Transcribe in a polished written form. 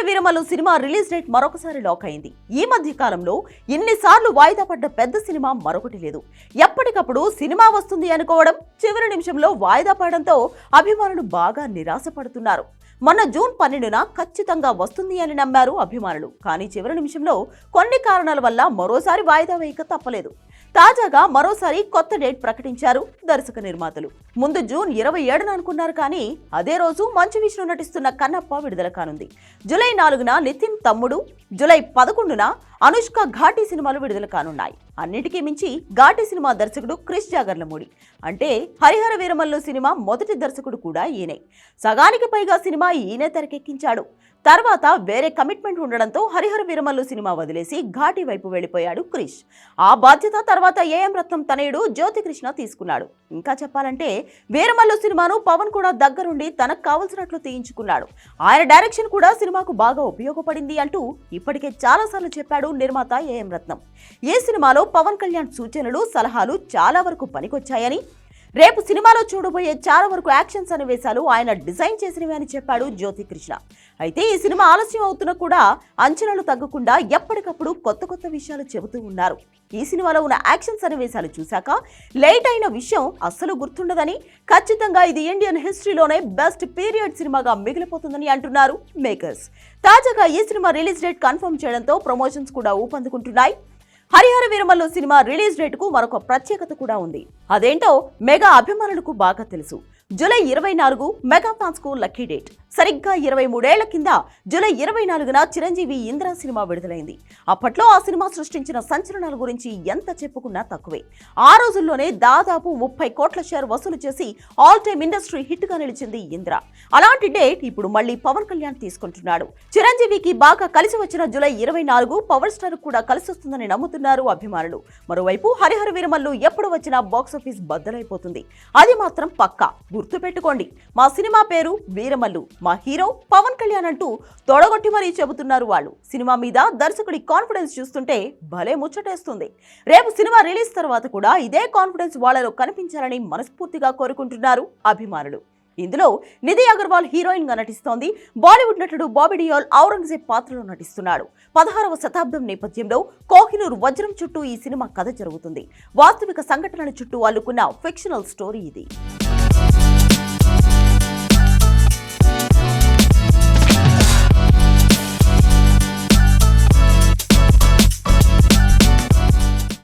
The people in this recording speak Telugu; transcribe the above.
వీరమల్లు సినిమా రిలీజ్ డేట్ మరొకసారి లాక్ అయింది. ఈ మధ్య కాలంలో ఇన్నిసార్లు వాయిదా పడ్డ పెద్ద సినిమా మరొకటి లేదు. ఎప్పటికప్పుడు సినిమా వస్తుంది అనుకోవడం, చివరి నిమిషంలో వాయిదా పడడంతో అభిమానులు బాగా నిరాశపడుతున్నారు. మొన్న జూన్ 12న ఖచ్చితంగా వస్తుంది అని నమ్మారు అభిమానులు. కానీ చివరి నిమిషంలో కొన్ని కారణాల వల్ల మరోసారి వాయిదా వేయక తప్పలేదు. తాజాగా మరోసారి కొత్త డేట్ ప్రకటించారు దర్శక నిర్మాతలు. ముందు జూన్ 27న అనుకున్నారు, కానీ అదే రోజు మంచు విష్ణు నటిస్తున్న కన్నప్ప విడుదల కానుంది. జూలై 4న నితిన్ తమ్ముడు, జూలై 11న అనుష్క ఘాటీ సినిమాలు విడుదల కానున్నాయి. అన్నిటికీ మించి ఘాటీ సినిమా దర్శకుడు క్రిష్ జాగర్లమూడి. అంటే హరిహర వీరమల్లు సినిమా మొదటి దర్శకుడు కూడా ఈయనే. సగానికి పైగా సినిమా ఈయనే తెరకెక్కించాడు. తర్వాత వేరే కమిట్మెంట్ ఉండడంతో హరిహర వీరమల్లు సినిమా వదిలేసి ఘాటీ వైపు వెళ్లిపోయాడు క్రిష్. ఆ బాధ్యత తర్వాత ఏఎం రత్నం తనయుడు జ్యోతికృష్ణ తీసుకున్నాడు. ఇంకా చెప్పాలంటే వీరమల్లు సినిమాను పవన్ కూడా దగ్గరుండి తనకు కావలసినట్లు తీయించుకున్నాడు. ఆయన డైరెక్షన్ కూడా సినిమాకు బాగా ఉపయోగపడింది అంటూ ఇప్పటికే చాలాసార్లు చెప్పాడు నిర్మాత ఏఎం రత్నం. ఈ సినిమాలో పవన్ కళ్యాణ్ సూచనలు, సలహాలు చాలా వరకు పనికొచ్చాయని, రేపు సినిమాలో చూడబోయే చాలా వరకు యాక్షన్ సన్నివేశాలు ఆయన డిజైన్ చేసినవి అని చెప్పాడు జ్యోతికృష్ణ. అయితే ఈ సినిమా ఆలస్యం అవుతున్నా కూడా అంచనాలు తగ్గకుండా ఎప్పటికప్పుడు కొత్త కొత్త విషయాలు చెబుతూ ఉన్నారు. ఈ సినిమాలో ఉన్న యాక్షన్ సన్నివేశాలు చూశాక లేట్ అయిన విషయం అస్సలు గుర్తుండదని, ఖచ్చితంగా ఇది ఇండియన్ హిస్టరీలోనే బెస్ట్ పీరియడ్ సినిమాగా మిగిలిపోతుందని అంటున్నారు మేకర్స్. తాజాగా ఈ సినిమా రిలీజ్ డేట్ కన్ఫర్మ్ చేయడంతో ప్రమోషన్స్ కూడా ఊపందుకుంటున్నాయి. Harihara Veeramallu cinema release date కు మరొక ప్రత్యేకత కూడా ఉంది. అదేంటో మెగా అభిమానులకు బాగా తెలుసు. జూలై 24 మెగా ఫ్యాన్స్ కు లక్కీ డేట్. సరిగ్గా 23 ఏళ్ల కింద జూలై 24న చిరంజీవి ఇంద్ర సినిమా విడుదలైంది. అప్పట్లో ఆ సినిమా సృష్టించిన సంచలనాల గురించి ఎంత చెప్పుకున్నా తక్కువే. ఆ రోజుల్లోనే దాదాపు 30 కోట్ల షేర్ వసూలు చేసి ఆల్ టైమ్ ఇండస్ట్రీ హిట్ గా నిలిచింది ఇంద్ర. అలాంటి డేట్ ఇప్పుడు మళ్ళీ పవన్ కళ్యాణ్ తీసుకుంటున్నాడు. చిరంజీవికి బాగా కలిసి వచ్చిన జూలై 24 పవర్ స్టార్ కూడా కలిసి వస్తుందని నమ్ముతున్నారు అభిమానులు. మరోవైపు హరిహర వీరమల్లు ఎప్పుడు వచ్చినా బాక్సాఫీస్ బద్దలైపోతుంది. అది మాత్రం పక్కా గుర్తుపెట్టుకోండి. మా సినిమా పేరు వీరమల్లు, మా హీరో పవన్ కళ్యాణ్ అంటూ తొడగొట్టి మరీ చెబుతున్నారు వాళ్ళు. సినిమా మీద దర్శకుడి కాన్ఫిడెన్స్ చూస్తుంటే భలే ముచ్చటేస్తుంది. రేపు సినిమా రిలీజ్ తర్వాత కూడా ఇదే కాన్ఫిడెన్స్ వాళ్ళలో కనిపించాలని మనస్ఫూర్తిగా కోరుకుంటున్నారు అభిమానులు. ఇందులో నిధి అగర్వాల్ హీరోయిన్ గా నటిస్తోంది. బాలీవుడ్ నటుడు బాబీ డియోల్ ఔరంగజేబ్ పాత్రలో నటిస్తున్నాడు. 16వ శతాబ్దం నేపథ్యంలో కోహినూర్ వజ్రం చుట్టూ ఈ సినిమా కథ జరుగుతుంది. వాస్తవిక సంఘటనల చుట్టూ అల్లుకున్న ఫిక్షనల్ స్టోరీ ఇది.